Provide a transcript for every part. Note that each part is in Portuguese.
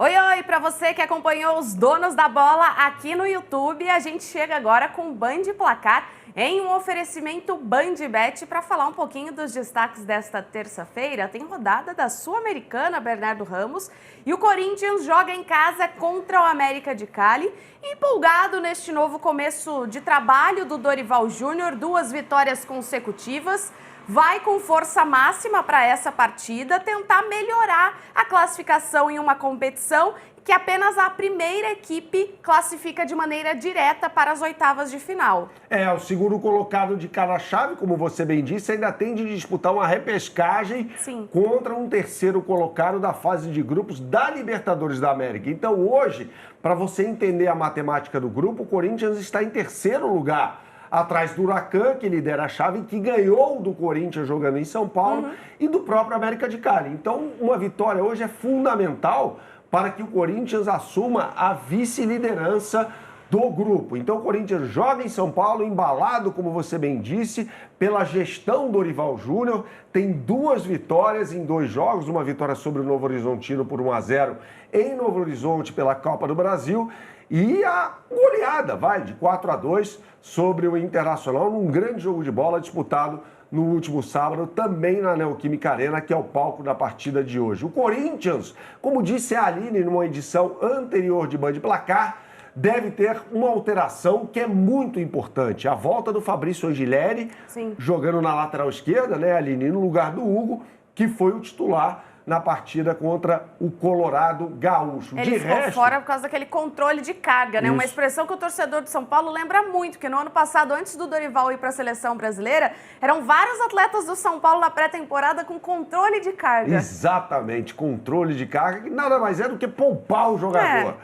Oi, oi! Para você que acompanhou os donos da bola aqui no YouTube, a gente chega agora com o Band Placar em um oferecimento BandBet para falar um pouquinho dos destaques desta terça-feira. Tem rodada da Sul-Americana, Bernardo Ramos, e o Corinthians joga em casa contra o América de Cali. Empolgado neste novo começo de trabalho do Dorival Júnior, 2 vitórias consecutivas. Vai com força máxima para essa partida, tentar melhorar a classificação em uma competição que apenas a primeira equipe classifica de maneira direta para as oitavas de final. O segundo colocado de cada chave, como você bem disse, ainda tem de disputar uma repescagem contra um terceiro colocado da fase de grupos da Libertadores da América. Então hoje, para você entender a matemática do grupo, o Corinthians está em terceiro lugar, atrás do Huracan, que lidera a chave, que ganhou do Corinthians jogando em São Paulo, e do próprio América de Cali. Então, uma vitória hoje é fundamental para que o Corinthians assuma a vice-liderança do grupo. Então, o Corinthians joga em São Paulo, embalado, como você bem disse, pela gestão do Dorival Júnior. Tem 2 vitórias em 2 jogos, uma vitória sobre o Novo Horizontino por 1-0 em Novo Horizonte pela Copa do Brasil. E a goleada, de 4-2 sobre o Internacional, num grande jogo de bola disputado no último sábado, também na Neoquímica Arena, que é o palco da partida de hoje. O Corinthians, como disse a Aline numa edição anterior de Band Placar, deve ter uma alteração que é muito importante. A volta do Fabrício Angileri, jogando na lateral esquerda, Aline, no lugar do Hugo, que foi o titular na partida contra o Colorado Gaúcho. Ele ficou fora por causa daquele controle de carga, né? Uma expressão que o torcedor de São Paulo lembra muito, que no ano passado, antes do Dorival ir para a seleção brasileira, eram vários atletas do São Paulo na pré-temporada com controle de carga. Exatamente, controle de carga, que nada mais é do que poupar o jogador.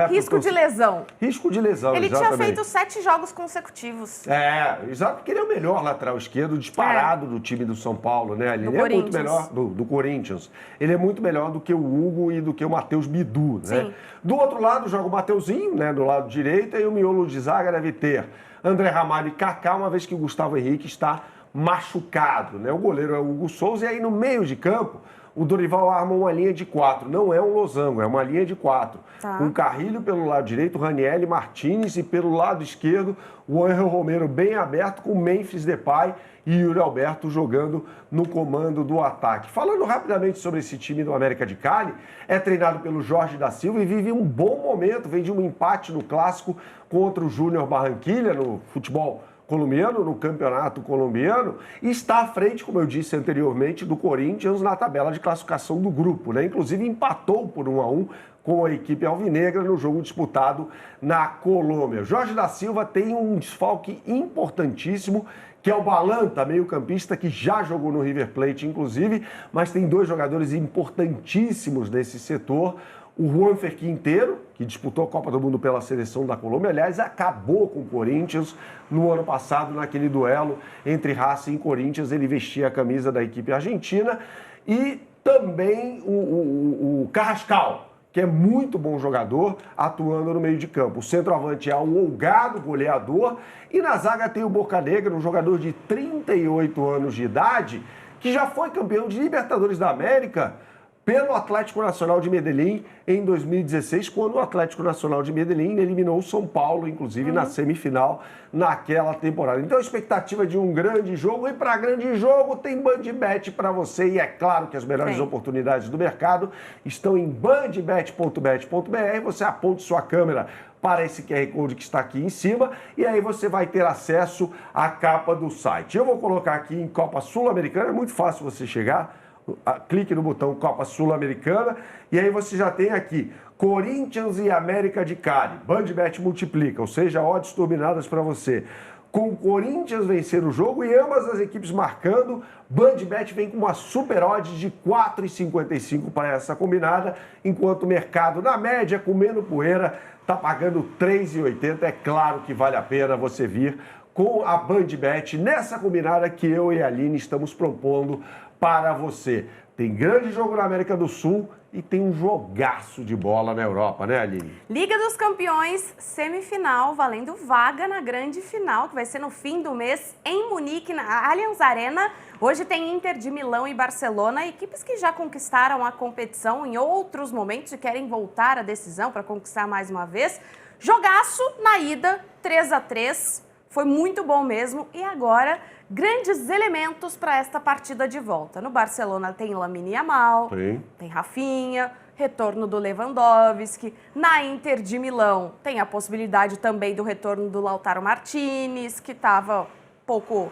Risco de lesão. Risco de lesão, Ele tinha feito 7 jogos consecutivos. Exato, porque ele é o melhor lateral esquerdo disparado do time do São Paulo, né? Ele é muito melhor do Corinthians. Ele é muito melhor do que o Hugo e do que o Matheus Bidu, né? Do outro lado joga o Mateuzinho, do lado direito, e o miolo de zaga deve ter André Ramalho e Kaká, uma vez que o Gustavo Henrique está machucado, né? O goleiro é o Hugo Souza, e aí no meio de campo o Dorival arma uma linha de 4, não é um losango, é uma linha de 4. Com Carrilho pelo lado direito, Ranieri, Martinez, e pelo lado esquerdo, o Angel Romero bem aberto, com Memphis Depay e Yuri Alberto jogando no comando do ataque. Falando rapidamente sobre esse time do América de Cali, é treinado pelo Jorge da Silva e vive um bom momento, vem de um empate no clássico contra o Júnior Barranquilla no futebol colombiano, no campeonato colombiano, e está à frente, como eu disse anteriormente, do Corinthians na tabela de classificação do grupo, né? Inclusive empatou por 1-1 com a equipe alvinegra no jogo disputado na Colômbia. Jorge da Silva tem um desfalque importantíssimo, que é o Balanta, meio-campista, que já jogou no River Plate, inclusive, mas tem 2 jogadores importantíssimos desse setor. O Juanfer Quintero, que disputou a Copa do Mundo pela seleção da Colômbia, aliás, acabou com o Corinthians no ano passado, naquele duelo entre Racing e Corinthians. Ele vestia a camisa da equipe argentina. E também o Carrascal, que é muito bom jogador, atuando no meio de campo. O centroavante é o Olgado, goleador, e na zaga tem o Bocanegra, um jogador de 38 anos de idade, que já foi campeão de Libertadores da América pelo Atlético Nacional de Medellín em 2016, quando o Atlético Nacional de Medellín eliminou o São Paulo, inclusive na semifinal, naquela temporada. Então a expectativa de um grande jogo, e para grande jogo tem BandBet para você, e é claro que as melhores oportunidades do mercado estão em bandbet.bet.br. Você aponte sua câmera para esse QR Code que está aqui em cima, e aí você vai ter acesso à capa do site. Eu vou colocar aqui em Copa Sul-Americana, é muito fácil você chegar. Clique no botão Copa Sul-Americana e aí você já tem aqui Corinthians e América de Cali. BandBet multiplica, ou seja, odds turbinadas para você. Com o Corinthians vencer o jogo e ambas as equipes marcando, BandBet vem com uma super odds de 4,55 para essa combinada, enquanto o mercado, na média, comendo poeira, está pagando 3,80. É claro que vale a pena você vir com a BandBet nessa combinada que eu e a Aline estamos propondo para você. Tem grande jogo na América do Sul e tem um jogaço de bola na Europa, né, Aline? Liga dos Campeões, semifinal, valendo vaga na grande final, que vai ser no fim do mês em Munique, na Allianz Arena. Hoje tem Inter de Milão e Barcelona, equipes que já conquistaram a competição em outros momentos e querem voltar à decisão para conquistar mais uma vez. Jogaço na ida, 3-3, foi muito bom mesmo. E agora, grandes elementos para esta partida de volta. No Barcelona tem Lamine Yamal, tem Rafinha, retorno do Lewandowski. Na Inter de Milão tem a possibilidade também do retorno do Lautaro Martinez, que estava um pouco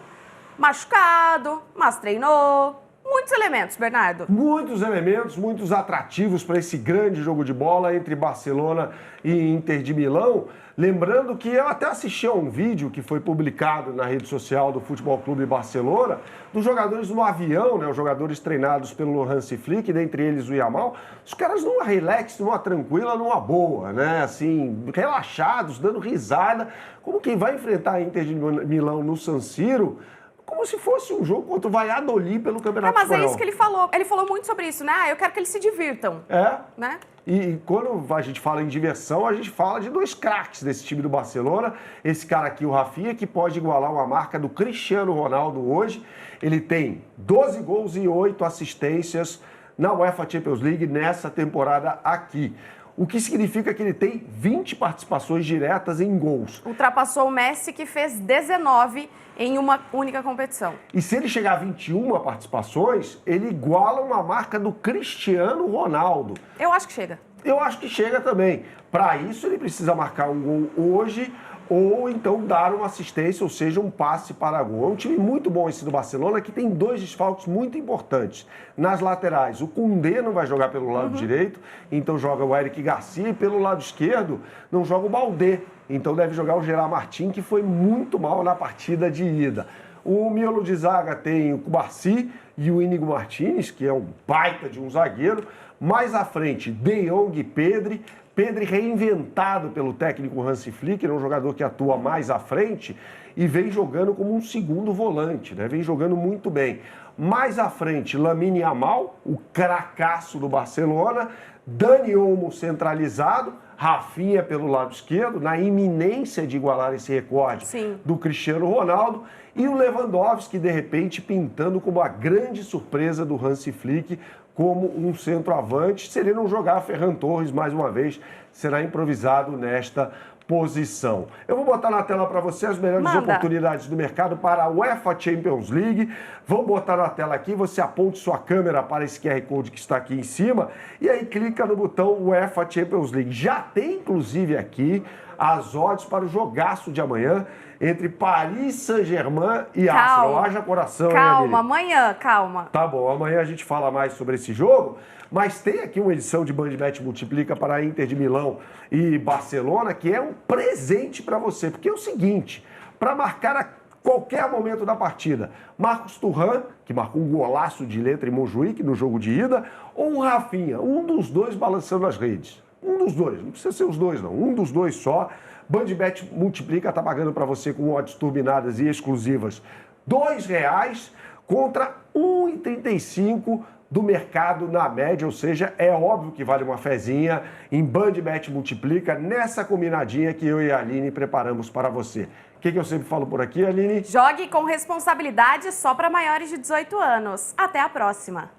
machucado, mas treinou. Muitos elementos, Bernardo. Muitos elementos, muitos atrativos para esse grande jogo de bola entre Barcelona e Inter de Milão. Lembrando que eu até assisti a um vídeo que foi publicado na rede social do Futebol Clube Barcelona, dos jogadores no avião, né, os jogadores treinados pelo Hansi Flick, dentre eles o Yamal, os caras numa relax, numa tranquila, numa boa, né, assim, relaxados, dando risada, como quem vai enfrentar a Inter de Milão no San Siro, como se fosse um jogo contra o Valladolid pelo Campeonato Espanhol. Mas é isso que ele falou. Ele falou muito sobre isso, né? Eu quero que eles se divirtam. Né? E quando a gente fala em diversão, a gente fala de dois craques desse time do Barcelona. Esse cara aqui, o Rafinha, que pode igualar uma marca do Cristiano Ronaldo hoje. Ele tem 12 gols e 8 assistências na UEFA Champions League nessa temporada aqui. O que significa que ele tem 20 participações diretas em gols. Ultrapassou o Messi, que fez 19 em uma única competição. E se ele chegar a 21 participações, ele iguala uma marca do Cristiano Ronaldo. Eu acho que chega. Eu acho que chega também. Para isso, ele precisa marcar um gol hoje ou então dar uma assistência, ou seja, um passe para gol. É um time muito bom esse do Barcelona, que tem dois desfalques muito importantes. Nas laterais, o Koundé não vai jogar pelo lado direito, então joga o Eric Garcia, e pelo lado esquerdo não joga o Baldé, então deve jogar o Gerard Martin, que foi muito mal na partida de ida. O miolo de zaga tem o Cubarsí e o Íñigo Martínez, que é um baita de um zagueiro. Mais à frente, De Jong e Pedri. Pedri reinventado pelo técnico Hansi Flick, é um jogador que atua mais à frente e vem jogando como um segundo volante, né? Vem jogando muito bem. Mais à frente, Lamine Yamal, o cracaço do Barcelona, Dani Olmo centralizado, Rafinha pelo lado esquerdo, na iminência de igualar esse recorde do Cristiano Ronaldo, e o Lewandowski, de repente, pintando como a grande surpresa do Hansi Flick, como um centroavante. Se ele não jogar, Ferran Torres, mais uma vez, será improvisado nesta posição. Eu vou botar na tela para você as melhores oportunidades do mercado para a UEFA Champions League. Vamos botar na tela aqui, você aponte sua câmera para esse QR Code que está aqui em cima e aí clica no botão UEFA Champions League. Já tem, inclusive, aqui as odds para o jogaço de amanhã entre Paris Saint-Germain e Arsenal. Haja coração, calma, amanhã, calma. Tá bom, amanhã a gente fala mais sobre esse jogo, mas tem aqui uma edição de BandBet Multiplica para a Inter de Milão e Barcelona, que é um presente para você, porque é o seguinte, para marcar a qualquer momento da partida, Marcos Thuram, que marcou um golaço de letra em Montjuic no jogo de ida, ou o Rafinha, um dos dois balançando as redes. Um dos dois, não precisa ser os dois não, um dos dois só. BandBet Multiplica está pagando para você com odds turbinadas e exclusivas R$2 contra R$1,35 do mercado na média, ou seja, é óbvio que vale uma fezinha em BandBet Multiplica nessa combinadinha que eu e a Aline preparamos para você. O que eu sempre falo por aqui, Aline? Jogue com responsabilidade só para maiores de 18 anos. Até a próxima!